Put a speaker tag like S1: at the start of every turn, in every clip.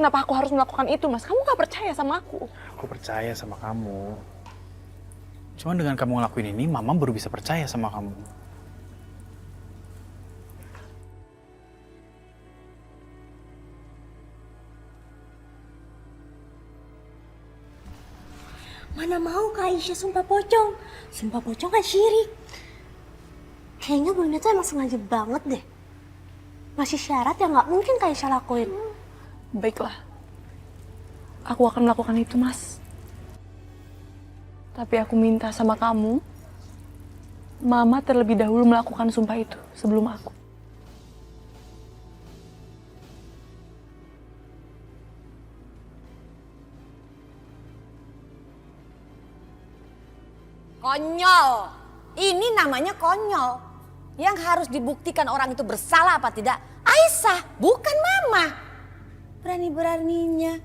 S1: kenapa aku harus melakukan itu, Mas. Kamu gak percaya sama aku.
S2: Aku percaya sama kamu. Cuman dengan kamu ngelakuin ini, Mama baru bisa percaya sama kamu.
S3: Mana mau Kak Aisyah sumpah pocong. Sumpah pocong kan syirik. Kayaknya Bunda tuh emang sengaja banget deh. Ngasih syarat yang gak mungkin Kak Aisyah lakuin.
S1: Baiklah. Aku akan melakukan itu, Mas. Tapi aku minta sama kamu, Mama terlebih dahulu melakukan sumpah itu sebelum aku.
S4: Konyol. Ini namanya konyol. Yang harus dibuktikan orang itu bersalah apa tidak, Aisyah, bukan Mama. Berani-beraninya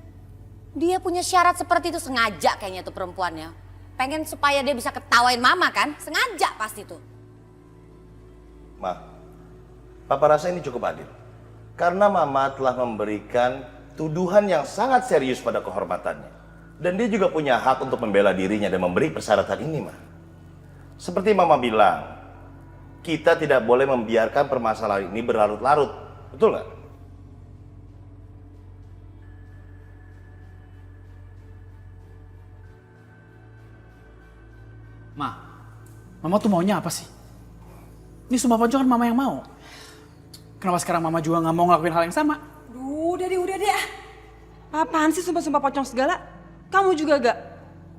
S4: dia punya syarat seperti itu, sengaja kayaknya tuh perempuannya. Pengen supaya dia bisa ketawain Mama kan? Sengaja pasti tuh.
S5: Ma, Papa rasa ini cukup adil. Karena Mama telah memberikan tuduhan yang sangat serius pada kehormatannya. Dan dia juga punya hak untuk membela dirinya dan memberi persyaratan ini, Ma. Seperti Mama bilang, kita tidak boleh membiarkan permasalahan ini berlarut-larut. Betul nggak?
S2: Ma, Mama tuh maunya apa sih? Ini sumpah pocong kan Mama yang mau. Kenapa sekarang Mama juga nggak mau ngelakuin hal yang sama?
S6: Udah deh. Apaan sih sumpah-sumpah pocong segala? Kamu juga gak?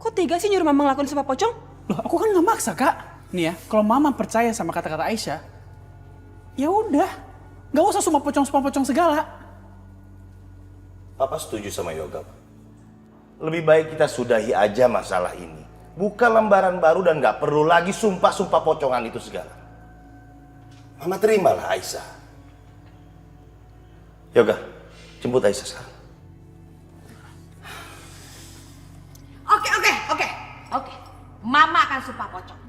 S6: Kok tega sih nyuruh Mama ngelakuin sumpah pocong?
S2: Loh, aku kan nggak maksa, Kak. Nih ya, kalau Mama percaya sama kata-kata Aisyah, ya udah, nggak usah sumpah pocong segala.
S5: Papa setuju sama Yoga, Ma. Lebih baik kita sudahi aja masalah ini. Buka lembaran baru dan nggak perlu lagi sumpah-sumpah pocongan itu segala. Mama terimalah Aisyah. Yoga, jemput Aisyah sekarang.
S4: Oke. Mama akan sumpah pocong.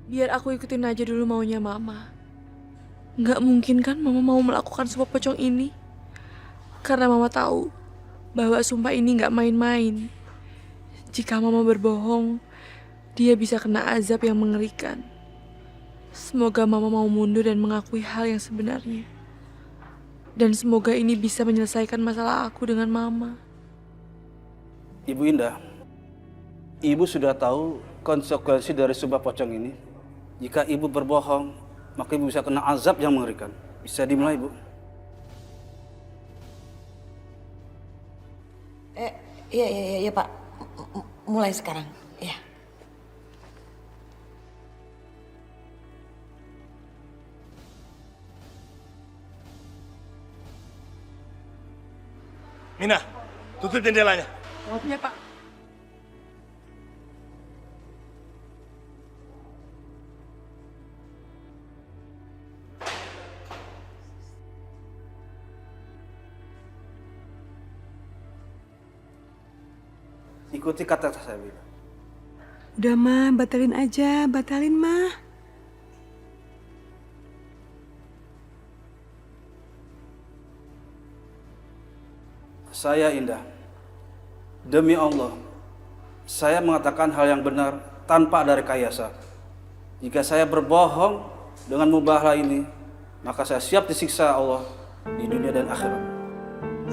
S1: Biar aku ikutin aja dulu maunya Mama. Nggak mungkin kan Mama mau melakukan sumpah pocong ini. Karena Mama tahu bahwa sumpah ini nggak main-main. Jika Mama berbohong, dia bisa kena azab yang mengerikan. Semoga Mama mau mundur dan mengakui hal yang sebenarnya. Dan semoga ini bisa menyelesaikan masalah aku dengan Mama.
S7: Ibu Indah, Ibu sudah tahu konsekuensi dari sumpah pocong ini. Jika Ibu berbohong, maka Ibu bisa kena azab yang mengerikan. Bisa dimulai, Bu.
S4: Iya Pak. Mulai sekarang. Iya.
S5: Mina, tutup jendelanya.
S1: Ya Pak.
S7: Ikuti kata saya bilang.
S6: Udah Ma, batalin aja, batalin Ma.
S7: Saya Indah, demi Allah, saya mengatakan hal yang benar tanpa ada rekayasa. Jika saya berbohong dengan mubahalah ini, maka saya siap disiksa Allah di dunia dan akhirat.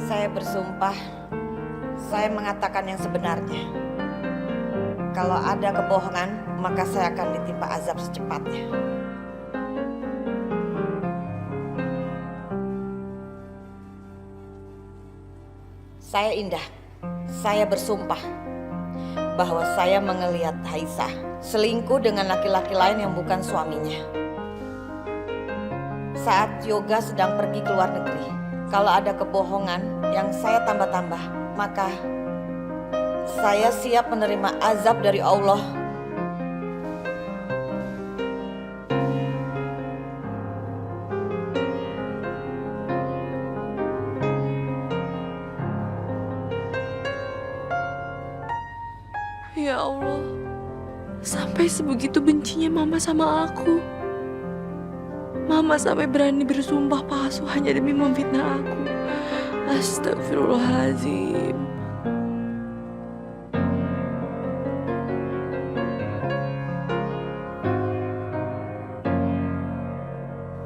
S4: Saya bersumpah, saya mengatakan yang sebenarnya. Kalau ada kebohongan, maka saya akan ditimpa azab secepatnya. Saya Indah, saya bersumpah bahwa saya mengelihat Aisyah selingkuh dengan laki-laki lain yang bukan suaminya. Saat Yoga sedang pergi ke luar negeri, kalau ada kebohongan yang saya tambah-tambah, maka saya siap menerima azab dari Allah.
S1: Allah. Sampai sebegitu bencinya mama sama aku. Mama sampai berani bersumpah palsu hanya demi memfitnah aku. Astagfirullahaladzim.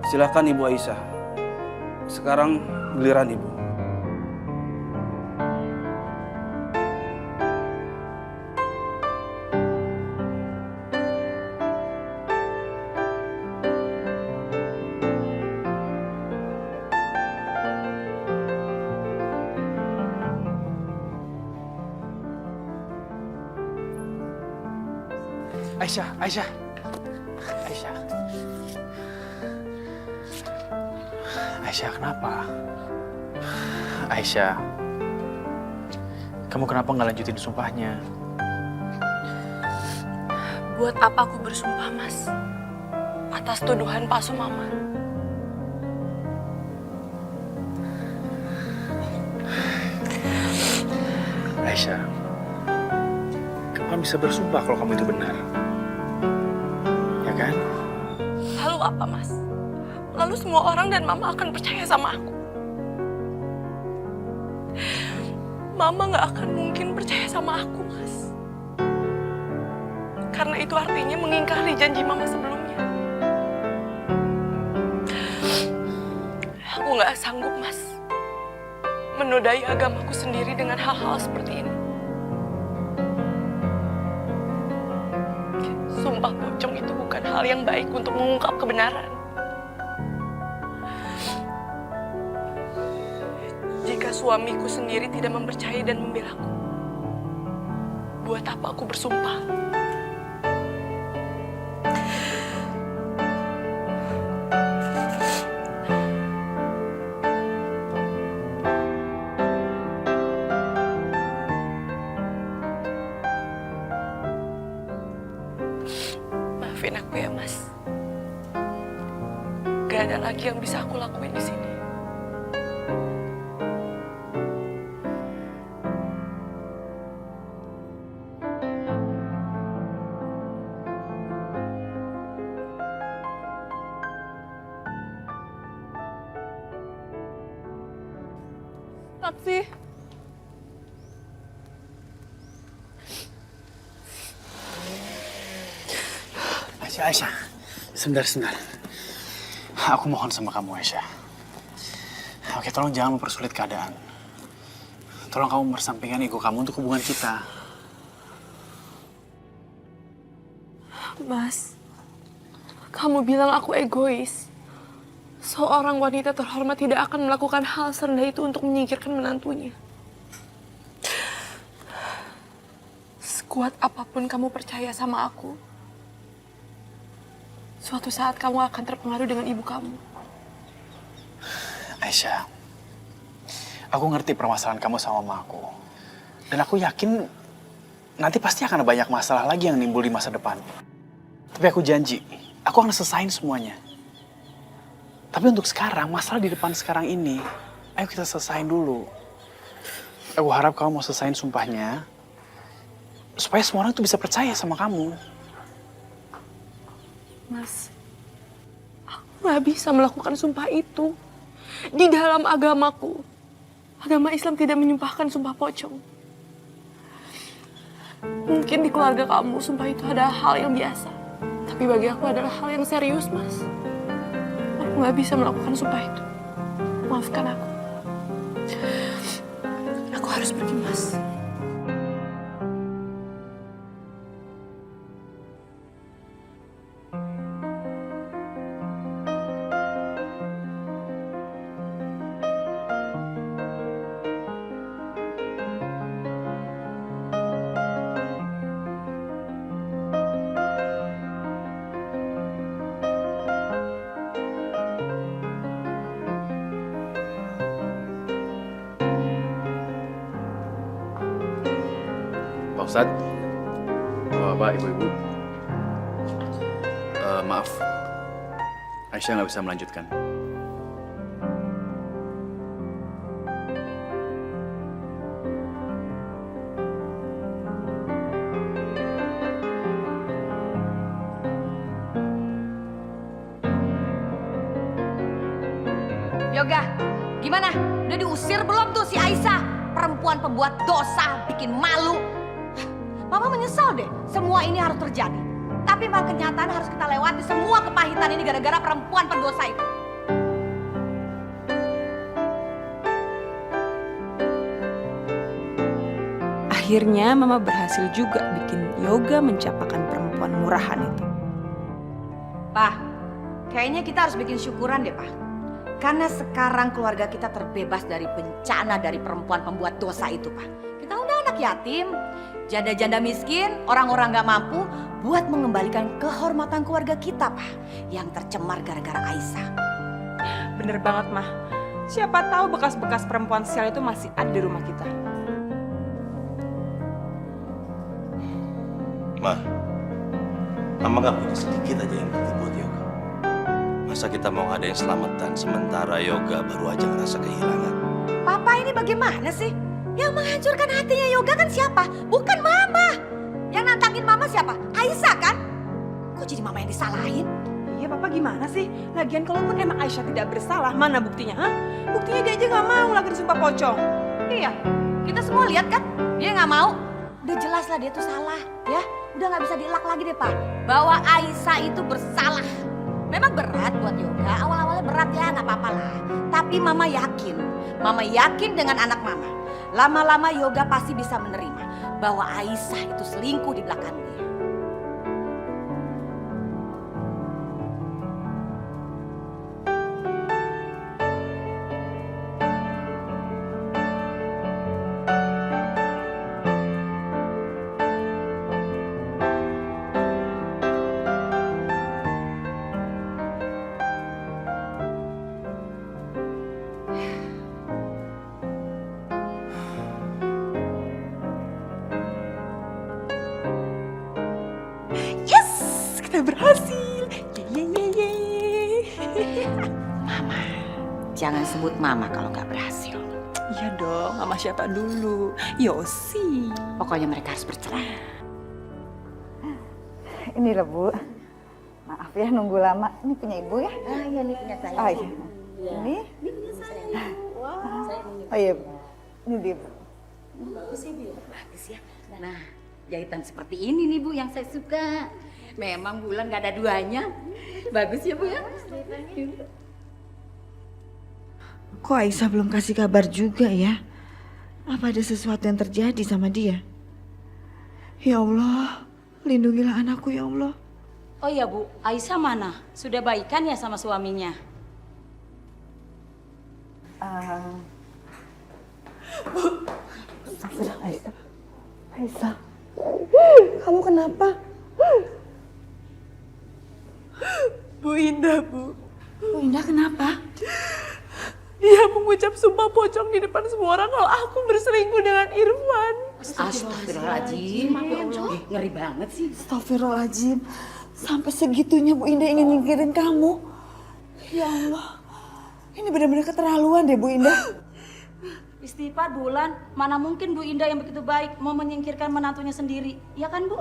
S7: Silakan Ibu Aisyah. Sekarang giliran Ibu.
S2: Aisyah, Aisyah. Aisyah. Aisyah, kenapa? Aisyah, kamu kenapa nggak lanjutin sumpahnya?
S1: Buat apa aku bersumpah, Mas? Atas tuduhan palsu mama.
S2: Aisyah, kamu kan bisa bersumpah kalau kamu itu benar. Ya kan?
S1: Lalu apa, Mas? Lalu semua orang dan mama akan percaya sama aku. Mama gak akan mungkin percaya sama aku, Mas. Karena itu artinya mengingkari janji mama sebelumnya. Aku gak sanggup, Mas, menodai agamaku sendiri dengan hal-hal seperti ini. Sumpah pocong itu bukan hal yang baik untuk mengungkap kebenaran. Jika suamiku sendiri tidak mempercayai dan membelaku, buat apa aku bersumpah? Maafin aku ya, Mas. Gak ada lagi yang bisa aku lakuin di sini. Taksi.
S2: Aisyah, Aisyah. Sebentar. Aku mohon sama kamu, Aisyah. Oke, tolong jangan mempersulit keadaan. Tolong kamu bersampingkan ego kamu untuk hubungan kita.
S1: Mas, kamu bilang aku egois. Seorang wanita terhormat tidak akan melakukan hal serendah itu untuk menyingkirkan menantunya. Sekuat apapun kamu percaya sama aku, suatu saat kamu akan terpengaruh dengan ibu kamu.
S2: Aisyah, aku ngerti permasalahan kamu sama mama aku. Dan aku yakin nanti pasti akan ada banyak masalah lagi yang nimbul di masa depan. Tapi aku janji, aku akan selesain semuanya. Tapi untuk sekarang, masalah di depan sekarang ini, ayo kita selesain dulu. Aku harap kamu mau selesain sumpahnya, supaya semua orang tuh bisa percaya sama kamu.
S1: Mas, aku gak bisa melakukan sumpah itu. Di dalam agamaku, agama Islam tidak menyumpahkan sumpah pocong. Mungkin di keluarga kamu sumpah itu adalah hal yang biasa. Tapi bagi aku adalah hal yang serius, Mas. Aku gak bisa melakukan sumpah itu. Maafkan aku. Aku harus pergi, Mas.
S8: Pak Ustadz, Bapak, Ibu-Ibu, maaf, Aisyah nggak bisa melanjutkan.
S9: Yoga, gimana? Udah diusir belum tuh si Aisyah? Perempuan pembuat dosa, bikin malu. Mama menyesal deh, semua ini harus terjadi. Tapi mah kenyataan harus kita lewati semua kepahitan ini gara-gara perempuan pendosa itu.
S6: Akhirnya Mama berhasil juga bikin Yoga mencapakan perempuan murahan itu.
S9: Pak, kayaknya kita harus bikin syukuran deh, Pak. Karena sekarang keluarga kita terbebas dari bencana dari perempuan pembuat dosa itu, Pak. Kita undang anak yatim, janda-janda miskin, orang-orang gak mampu buat mengembalikan kehormatan keluarga kita, Pak. Yang tercemar gara-gara Aisyah.
S6: Bener banget, Mah. Siapa tahu bekas-bekas perempuan sial itu masih ada di rumah kita.
S5: Ma, Mama gak punya sedikit aja yang penting buat Yoga. Masa kita mau ngadain selamatan sementara Yoga baru aja ngerasa kehilangan?
S9: Papa ini bagaimana sih? Yang menghancurkan hatinya Yoga kan siapa? Bukan Mama. Yang nantangin Mama siapa? Aisyah kan? Kok jadi Mama yang disalahin?
S6: Iya, Papa gimana sih? Lagian kalaupun emang Aisyah tidak bersalah, mana buktinya, ha? Buktinya dia aja gak mau ngelakuin sumpah pocong.
S9: Iya, kita semua lihat kan? Dia nggak mau. Udah jelas lah dia tuh salah, ya. Udah nggak bisa dielak lagi deh, Pak. Bahwa Aisyah itu bersalah. Memang berat buat Yoga, awal-awalnya berat ya, nggak apa-apa lah. Tapi Mama yakin dengan anak Mama. Lama-lama Yoga pasti bisa menerima bahwa Aisyah itu selingkuh di belakang dia.
S6: Kita berhasil. Ye.
S9: Mama, jangan sebut Mama kalau nggak berhasil.
S6: Iya dong, Mama siapa dulu? Yosi.
S9: Pokoknya mereka harus bercerai.
S10: Ini loh Bu, maaf ya nunggu lama. Ini punya Ibu ya?
S3: Ah iya nih punya saya.
S10: Oh iya. Ini? Oh iya Bu, ini dia Bu.
S9: Bagus ya. Nah, jahitan seperti ini nih Bu yang saya suka. Memang Bulan gak ada duanya. Bagus ya Bu ya.
S10: Kok Aisyah belum kasih kabar juga ya? Apa ada sesuatu yang terjadi sama dia? Ya Allah, lindungilah anakku ya Allah.
S11: Oh iya Bu, Aisyah mana? Sudah baikan ya sama suaminya?
S10: Aisyah, kamu kenapa?
S1: Bu Indah, Bu.
S10: Bu Indah kenapa?
S1: Dia mengucap sumpah pocong di depan semua orang kalau aku berselingkuh dengan Irfan.
S9: Astagfirullahaladzim. Ngeri banget sih.
S10: Astagfirullahaladzim. Sampai segitunya Bu Indah ingin nyingkirin kamu. Ya Allah, ini benar-benar keterlaluan deh Bu Indah.
S11: Istighfar Bulan, mana mungkin Bu Indah yang begitu baik mau menyingkirkan menantunya sendiri. Ya kan Bu?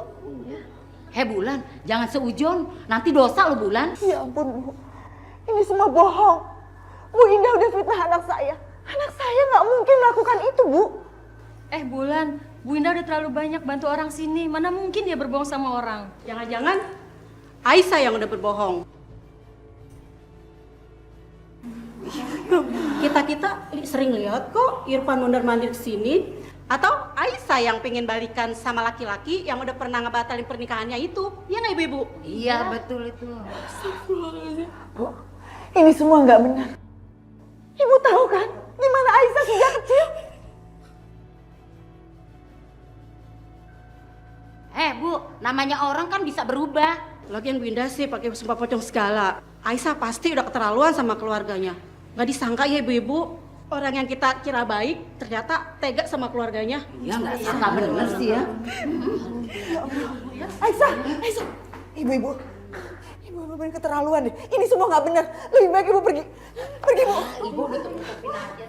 S9: Hei Bulan, jangan seujon. Nanti dosa lo Bulan.
S10: Ya ampun Bu, ini semua bohong. Bu Indah udah fitnah anak saya. Anak saya nggak mungkin melakukan itu Bu.
S11: Bulan, Bu Indah udah terlalu banyak bantu orang sini. Mana mungkin dia berbohong sama orang? Jangan-jangan Aisyah yang udah berbohong. Kita sering lihat kok Irfan mondar-mandir ke sini. Atau Aisyah yang pengen balikan sama laki-laki yang udah pernah ngebatalin pernikahannya itu. Iya nggak Ibu-Ibu?
S9: Iya betul itu.
S10: Bu, ini semua nggak benar. Ibu tahu kan di mana Aisyah sejak kecil?
S11: Bu, namanya orang kan bisa berubah. Lagian Bu Indah sih pakai sumpah pocong segala. Aisyah pasti udah keterlaluan sama keluarganya. Nggak disangka ya Ibu-Ibu. Orang yang kita kira baik ternyata tega sama keluarganya.
S9: Ya nggak sangka bener sih ya.
S10: Aisyah. Ibu benar keterlaluan deh. Ini semua nggak benar. Lebih baik Ibu pergi. Pergi Bu.
S9: Ibu udah tutupin aja.